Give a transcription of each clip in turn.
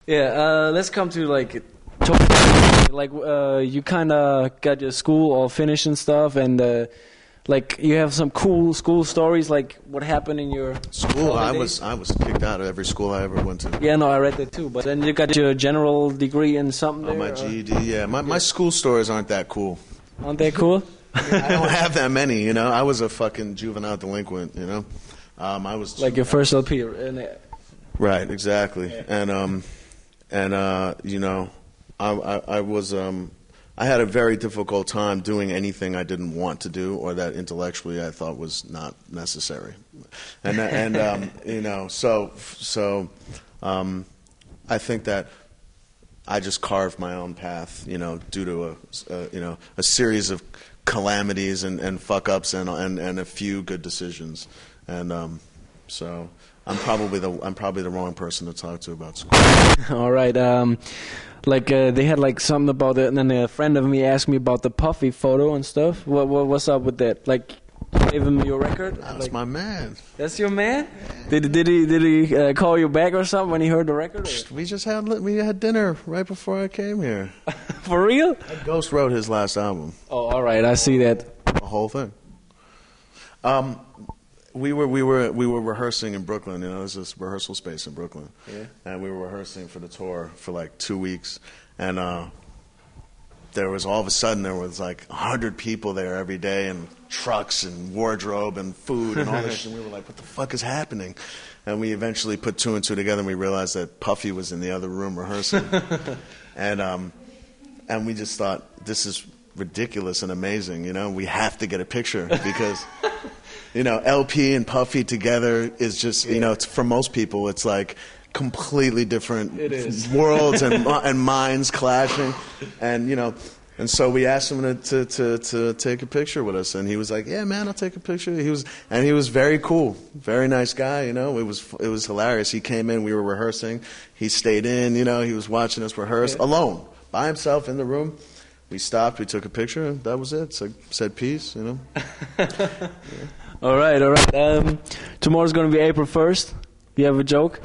Yeah, let's come to like you kind of got your school all finished and stuff, and like you have some cool school stories, like what happened in your school. I was kicked out of every school I ever went to. Yeah, no, I read that too. But then you got your general degree in something. There, my GED. Yeah, my school stories aren't that cool. Aren't they cool? I don't have that many. You know, I was a fucking juvenile delinquent. You know, I was like your first LP. Right, exactly. Yeah. And you know, I had a very difficult time doing anything I didn't want to do or that intellectually I thought was not necessary. And you know, so I think that I just carved my own path, you know, due to a series of calamities and fuck ups and a few good decisions. And so I'm probably the wrong person to talk to about school. All right. They had like something about it, and then a friend of me asked me about the Puffy photo and stuff. What's up with that? Like, you gave him your record? That's my man. That's your man? Yeah. Did he call you back or something when he heard the record? Or? We had dinner right before I came here. For real? Ghost wrote his last album. Oh, all right. I see that. The whole thing. We were rehearsing in Brooklyn. You know, there's this rehearsal space in Brooklyn. Yeah. And we were rehearsing for the tour for like 2 weeks. And there was all of a sudden there was like 100 people there every day, and trucks and wardrobe and food and all this shit. And we were like, what the fuck is happening? And we eventually put two and two together, and we realized that Puffy was in the other room rehearsing. And we just thought, this is ridiculous and amazing. You know, we have to get a picture because. You know, LP and Puffy together is just, you know, for most people, it's like completely different worlds and minds clashing. And, you know, and so we asked him to take a picture with us. And he was like, yeah, man, I'll take a picture. He was very cool, very nice guy, you know. It was hilarious. He came in, we were rehearsing. He stayed in, you know, he was watching us rehearse alone, by himself in the room. We stopped, we took a picture, and that was it. Said peace, you know. Yeah. All right. Tomorrow's going to be April 1st. You have a joke?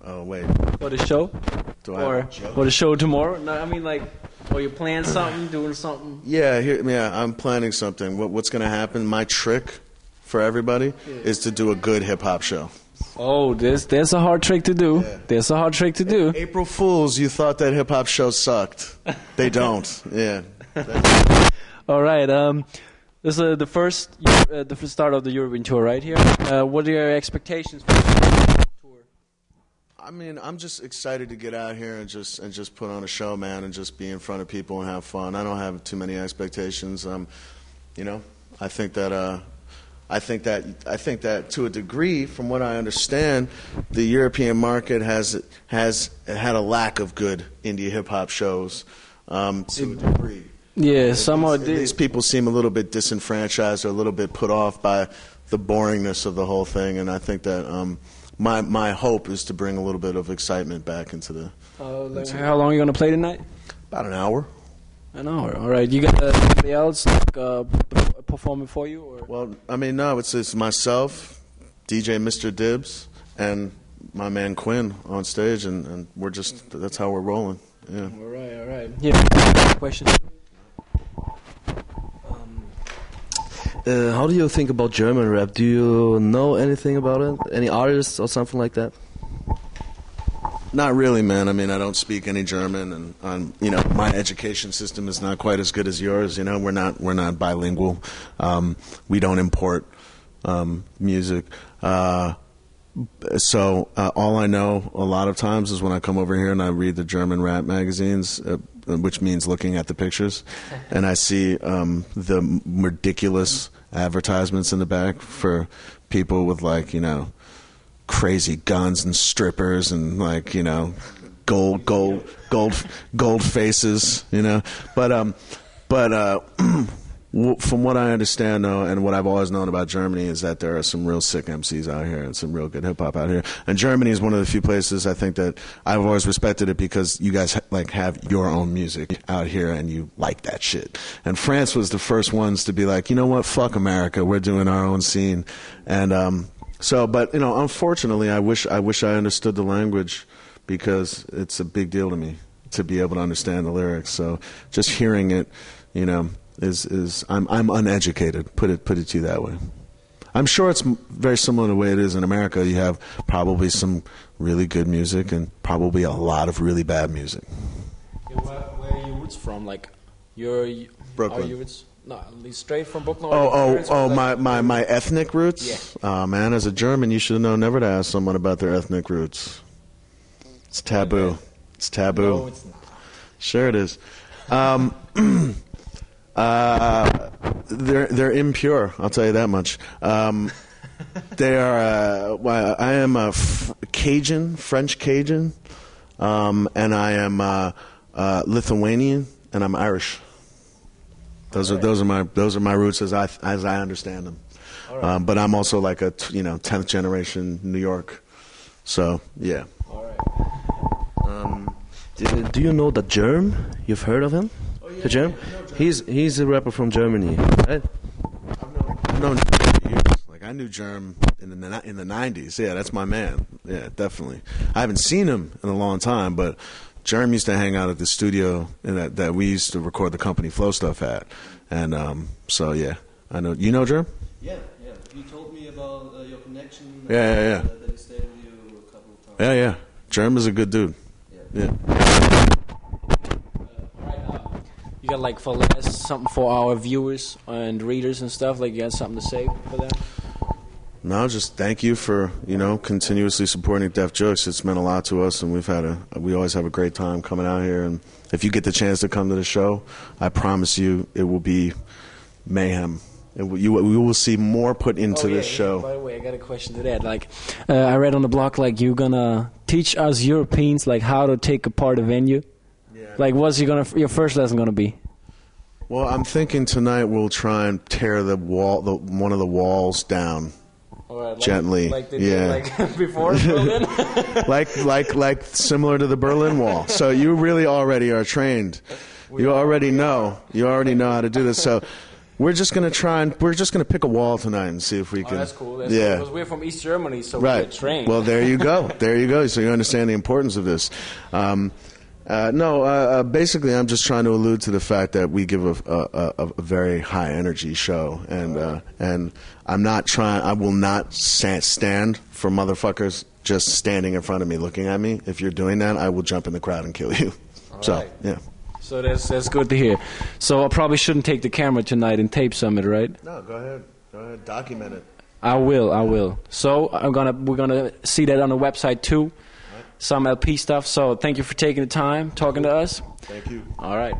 Oh, wait. For the show? Do I have a joke? For the show tomorrow? No, I mean, like, or you plan something, doing something? Yeah, I'm planning something. What's going to happen, my trick for everybody is to do a good hip-hop show. Oh, there's a hard trick to do. Yeah. There's a hard trick to do. April Fools, you thought that hip-hop shows sucked. They don't. Yeah. All right. This is the first start of the European tour, right here. What are your expectations for the tour? I mean, I'm just excited to get out here and just put on a show, man, and just be in front of people and have fun. I don't have too many expectations. You know, I think that to a degree, from what I understand, the European market has had a lack of good indie hip hop shows to a degree. Yeah, somewhat. These people seem a little bit disenfranchised or a little bit put off by the boringness of the whole thing, and I think that my hope is to bring a little bit of excitement back into the. How long are you going to play tonight? About an hour. An hour. All right. You got anybody else performing for you? Or? Well, I mean, no. It's myself, DJ Mr. Dibbs, and my man Quinn on stage, and we're just that's how we're rolling. Yeah. All right. Yeah. Question. How do you think about German rap? Do you know anything about it? Any artists or something like that? Not really, man. I mean, I don't speak any German, and you know, my education system is not quite as good as yours. You know, we're not bilingual. We don't import music. So all I know a lot of times is when I come over here and I read the German rap magazines, which means looking at the pictures, and I see the ridiculous advertisements in the back for people with, like, you know, crazy guns and strippers and, like, you know, gold faces, you know. But from what I understand, though, and what I've always known about Germany is that there are some real sick MCs out here and some real good hip hop out here. And Germany is one of the few places I think that I've always respected it because you guys like have your own music out here and you like that shit. And France was the first ones to be like, you know what, fuck America, we're doing our own scene. And but you know, unfortunately, I wish I understood the language because it's a big deal to me to be able to understand the lyrics. So just hearing it, you know, is I'm uneducated. Put it to you that way. I'm sure it's very similar to the way it is in America. You have probably some really good music and probably a lot of really bad music. Where are your roots from? Like, Brooklyn. Are your roots? No, at least straight from Brooklyn. My ethnic roots? Yeah. Man, as a German, you should have known never to ask someone about their ethnic roots. It's taboo. It's taboo. No, it's not. Sure it is. They're impure. I'll tell you that much. They are. I am a Cajun, French Cajun, and I am Lithuanian, and I'm Irish. Those are my roots as I understand them. Right. But I'm also like a 10th generation New York. So yeah. All right. Do you know the Germ? You've heard of him? Oh, yeah, the Germ? He's a rapper from Germany, right? I've known years. Like I knew Germ in the 90s. Yeah, that's my man. Yeah, definitely. I haven't seen him in a long time, but Germ used to hang out at the studio that we used to record the company Flow stuff at, and so yeah, I know. You know Germ? Yeah. You told me about your connection. Yeah. That he stayed with you a couple of times. Yeah. Germ is a good dude. Yeah. You got like for last something for our viewers and readers and stuff. Like you got something to say for them? No, just thank you for continuously supporting Def Jux. It's meant a lot to us, and we always have a great time coming out here. And if you get the chance to come to the show, I promise you it will be mayhem. We will see more put into this show. By the way, I got a question to that. Like, I read on the blog, like you're gonna teach us Europeans like how to take apart a venue. Yeah. Like, what's your first lesson gonna be? Well, I'm thinking tonight we'll try and tear one of the walls down. All right, gently. Like they did, like before Berlin. like similar to the Berlin Wall. So you really already are trained. You already know how to do this. So. We're just gonna pick a wall tonight and see if we can. Oh, that's cool. Cool. Because we're from East Germany, so we're trained. Well, there you go. So you understand the importance of this. Basically, I'm just trying to allude to the fact that we give a very high energy show, and I'm not trying. I will not stand for motherfuckers just standing in front of me looking at me. If you're doing that, I will jump in the crowd and kill you. Right. Yeah. So that's good to hear. So I probably shouldn't take the camera tonight and tape some of it, right? No, go ahead, document it. I will. So we're gonna see that on the website too, right. Some LP stuff. So thank you for taking the time talking to us. Thank you. All right.